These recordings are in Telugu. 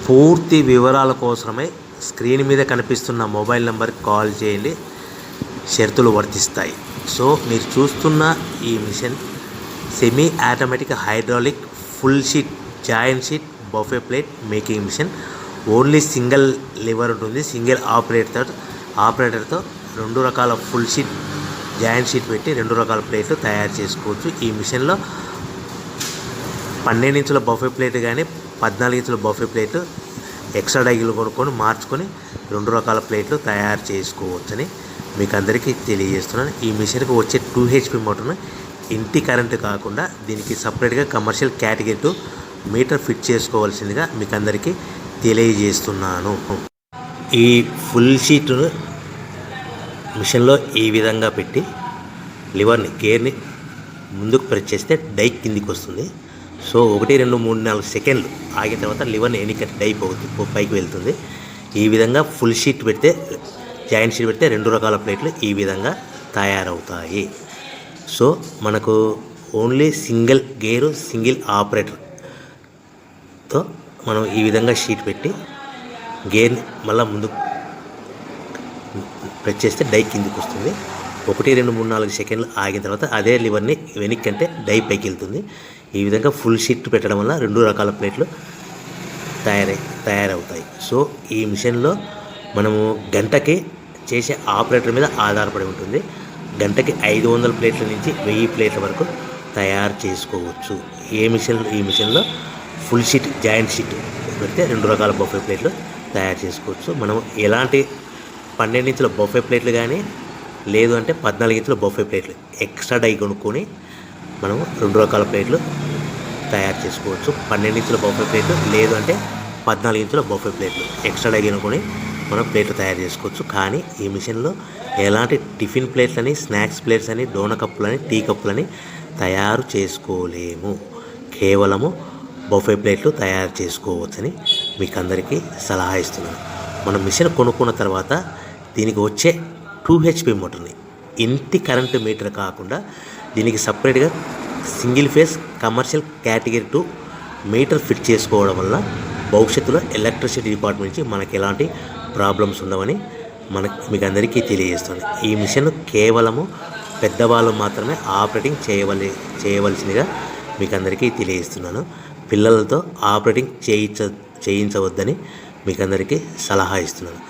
పూర్తి వివరాల కోసమే స్క్రీన్ మీద కనిపిస్తున్న మొబైల్ నెంబర్కి కాల్ చేయండి. షరతులు వర్తిస్తాయి. సో మీరు చూస్తున్న ఈ machine semi automatic hydraulic full sheet joint sheet buffet plate making machine. Only single lever ఉంటుంది. సింగిల్ ఆపరేటర్తో 2 రకాల ఫుల్ షీట్ జాయింట్ షీట్ పెట్టి 2 రకాల ప్లేట్లు తయారు చేసుకోవచ్చు. ఈ మిషన్లో 12 ఇంచుల బఫే ప్లేట్ కానీ 14 ఇంచుల బఫే ప్లేట్లు ఎక్స్ట్రా డైలు కొనుక్కొని మార్చుకొని 2 రకాల ప్లేట్లు తయారు చేసుకోవచ్చని మీకు అందరికీ తెలియజేస్తున్నాను. ఈ మిషన్కి వచ్చే 2 HP మోటార్ను ఇంటి కరెంటు కాకుండా దీనికి సపరేట్గా కమర్షియల్ కేటగిరీ 2 మీటర్ ఫిట్ చేసుకోవాల్సిందిగా మీకు అందరికీ తెలియజేస్తున్నాను. ఈ ఫుల్ షీట్ను మిషన్లో ఈ విధంగా పెట్టి లివర్ని గేర్ని ముందుకు ప్రెస్ చేస్తే డై కిందికి వస్తుంది. సో 1 2 3 4 సెకండ్లు ఆగిన తర్వాత లివర్ని ఎన్నిక డై పైకి వెళ్తుంది. ఈ విధంగా ఫుల్ షీట్ పెడితే జాయింట్ షీట్ పెడితే 2 రకాల ప్లేట్లు ఈ విధంగా తయారవుతాయి. సో మనకు ఓన్లీ సింగిల్ గేరు సింగిల్ ఆపరేటర్తో మనం ఈ విధంగా షీట్ పెట్టి గేర్ని మళ్ళీ ముందుకు ప్రెస్ చేస్తే డై కిందికి వస్తుంది. 1 2 3 4 సెకండ్లు ఆగిన తర్వాత అదే లివర్ని వెనక్కి అంటే డై పైకి వెళ్తుంది. ఈ విధంగా ఫుల్ షీట్ పెట్టడం వల్ల 2 రకాల ప్లేట్లు తయారవుతాయి. సో ఈ మిషన్లో మనము గంటకి చేసే ఆపరేటర్ మీద ఆధారపడి ఉంటుంది. గంటకి 500 ప్లేట్ల నుంచి 1000 ప్లేట్ల వరకు తయారు చేసుకోవచ్చు. ఈ మిషన్లో ఫుల్ షీట్ జాయింట్ షీట్ పెడితే 2 రకాల బఫే ప్లేట్లు తయారు చేసుకోవచ్చు. మనం ఎలాంటి 12 ఇంచుల బఫే ప్లేట్లు కానీ లేదు అంటే 14 ఇంచుల బఫే ప్లేట్లు ఎక్స్ట్రా డై కొనుక్కొని మనం 2 రకాల ప్లేట్లు తయారు చేసుకోవచ్చు. 12 ఇంచుల బఫే ప్లేట్లు లేదు అంటే 14 ఇంచుల బఫే ప్లేట్లు ఎక్స్ట్రా డై కొనుక్కొని మనం ప్లేట్లు తయారు చేసుకోవచ్చు. కానీ ఈ మిషన్లో ఎలాంటి టిఫిన్ ప్లేట్లని స్నాక్స్ ప్లేట్స్ అని డోన కప్పులని టీ కప్పులని తయారు చేసుకోలేము. కేవలము బఫే ప్లేట్లు తయారు చేసుకోవచ్చని మీకు అందరికీ సలహా ఇస్తున్నాను. మనం మిషన్ కొనుక్కున్న తర్వాత దీనికి వచ్చే 2 HP మోటార్ని ఇంటి కరెంటు మీటర్ కాకుండా దీనికి సపరేట్గా single phase commercial category 2 metre fit చేసుకోవడం వల్ల భవిష్యత్తులో ఎలక్ట్రిసిటీ డిపార్ట్మెంట్ నుంచి మనకి ఎలాంటి ప్రాబ్లమ్స్ ఉండవని మీకు అందరికీ తెలియజేస్తుంది. ఈ మిషన్ కేవలము పెద్దవాళ్ళు మాత్రమే ఆపరేటింగ్ చేయవలసిందిగా మీకు అందరికీ తెలియజేస్తున్నాను. పిల్లలతో ఆపరేటింగ్ చేయించవద్దని మీకు అందరికీ సలహా ఇస్తున్నాను.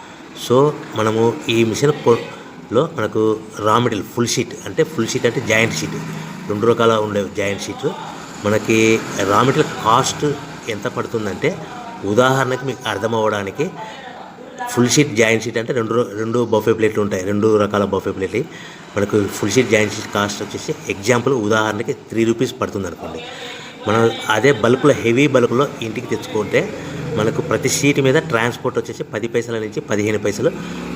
సో మనము ఈ మిషన్లో మనకు రా మెటీరియల్ ఫుల్ షీట్ అంటే జాయింట్ షీట్ 2 రకాల ఉండే జాయింట్ షీట్ మనకి రా మెటీరియల్ కాస్ట్ ఎంత పడుతుందంటే ఉదాహరణకి మీకు అర్థం అవ్వడానికి ఫుల్ షీట్ జాయింట్ షీట్ అంటే 2 బఫే ప్లేట్లు ఉంటాయి. 2 రకాల బఫే ప్లేట్లు మనకు full sheet joint sheet cost వచ్చేసి ఎగ్జాంపుల్ ఉదాహరణకి 3 రూపీస్ పడుతుంది అనుకోండి. మనం అదే బల్క్లో హెవీ బల్క్లో ఇంటికి తెచ్చుకుంటే మనకు ప్రతి షీట్ మీద ట్రాన్స్పోర్ట్ వచ్చేసి 10 పైసల నుంచి 15 పైసలు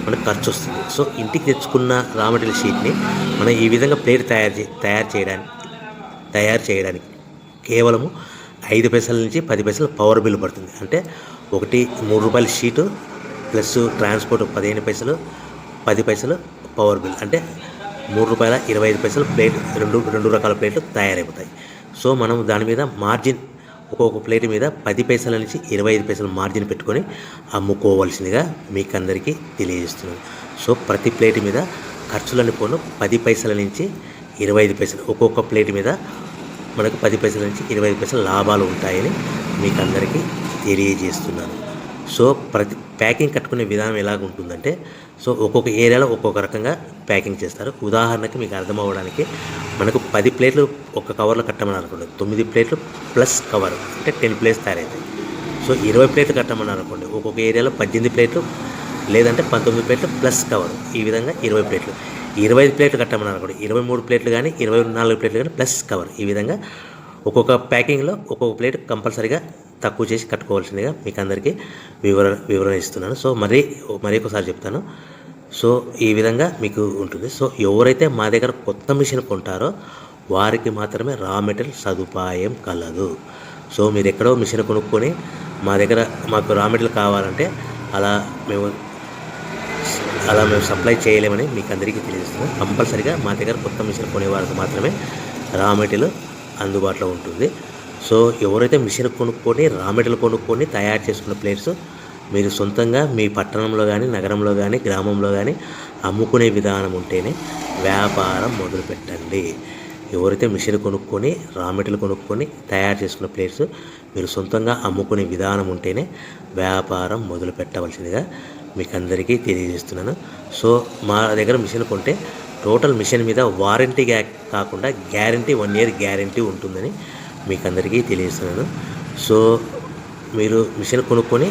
మనకు ఖర్చు వస్తుంది. సో ఇంటికి తెచ్చుకున్న రా మెటీరియల్ షీట్ని మనం ఈ విధంగా ప్లేట్ తయారు చేయడానికి కేవలము 5 పైసల నుంచి 10 పైసలు పవర్ బిల్ పడుతుంది. అంటే 3 రూపాయల షీటు ప్లస్ ట్రాన్స్పోర్ట్ 15 పైసలు 10 పైసలు పవర్ బిల్ అంటే 3 రూపాయల 25 పైసలు ప్లేట్ 2 రకాల ప్లేట్లు తయారైపోతాయి. సో మనం దాని మీద మార్జిన్ ఒక్కొక్క ప్లేట్ మీద 10 పైసల నుంచి 25 పైసలు మార్జిన్ పెట్టుకొని అమ్ముకోవాల్సిందిగా మీకు అందరికీ తెలియజేస్తున్నాను. సో ప్రతి ప్లేట్ మీద ఖర్చులని పోను 10 పైసల నుంచి 25 పైసలు ఒక్కొక్క ప్లేట్ మీద మనకు 10 పైసల నుంచి 25 పైసలు లాభాలు ఉంటాయని మీకు అందరికీ తెలియజేస్తున్నాను. సో ప్రతి ప్యాకింగ్ కట్టుకునే విధానం ఎలాగ ఉంటుందంటే సో ఒక్కొక్క ఏరియాలో ఒక్కొక్క రకంగా ప్యాకింగ్ చేస్తారు. ఉదాహరణకి మీకు అర్థం అవ్వడానికి మనకు 10 ప్లేట్లు ఒక కవర్లో కట్టమని అనుకోండి, 9 ప్లేట్లు ప్లస్ కవర్ అంటే 10 ప్లేట్స్ తయారవుతాయి. సో 20 ప్లేట్లు కట్టమని అనుకోండి, ఒక్కొక్క ఏరియాలో 18 ప్లేట్లు లేదంటే 19 ప్లేట్లు ప్లస్ కవర్ ఈ విధంగా 20 ప్లేట్లు. 25 ప్లేట్లు కట్టమని అనుకోండి, 23 ప్లేట్లు కానీ 24 ప్లేట్లు కానీ ప్లస్ కవర్ ఈ విధంగా ఒక్కొక్క ప్యాకింగ్లో ఒక్కొక్క ప్లేట్ కంపల్సరీగా తక్కువ చేసి కట్టుకోవాల్సిందిగా మీకు అందరికీ వివరణ ఇస్తున్నాను. సో మరి ఒకసారి చెప్తాను. సో ఈ విధంగా మీకు ఉంటుంది. సో ఎవరైతే మా దగ్గర కొత్త మిషన్ కొంటారో వారికి మాత్రమే రా మెటీరియల్ సదుపాయం కలదు. సో మీరు ఎక్కడో మిషన్ కొనుక్కొని మాకు రా మెటీరియల్ కావాలంటే అలా మేము సప్లై చేయలేమని మీకు అందరికీ తెలియజేస్తున్నాం. కంపల్సరీగా మా దగ్గర కొత్త మిషన్ కొనే వారికి మాత్రమే రా మెటీరియల్ అందుబాటులో ఉంటుంది. సో ఎవరైతే మిషన్ కొనుక్కొని రా మెటీరియల్ కొనుక్కొని తయారు చేసుకున్న ప్లేట్స్ మీరు సొంతంగా మీ పట్టణంలో కానీ నగరంలో కానీ గ్రామంలో కానీ అమ్ముకునే విధానం ఉంటేనే వ్యాపారం మొదలుపెట్టండి. ఎవరైతే మిషన్ కొనుక్కొని రా మెటీరియల్ కొనుక్కొని తయారు చేసుకున్న ప్లేట్స్ మీరు సొంతంగా అమ్ముకునే విధానం ఉంటేనే వ్యాపారం మొదలు పెట్టవలసిందిగా మీకు అందరికీ తెలియజేస్తున్నాను. సో మా దగ్గర మిషన్ కొంటే టోటల్ మిషన్ మీద వారంటీ కాకుండా గ్యారంటీ 1 year గ్యారంటీ ఉంటుందని మీకు అందరికీ తెలియజేస్తున్నాను. సో మీరు మిషన్ కొనుక్కొని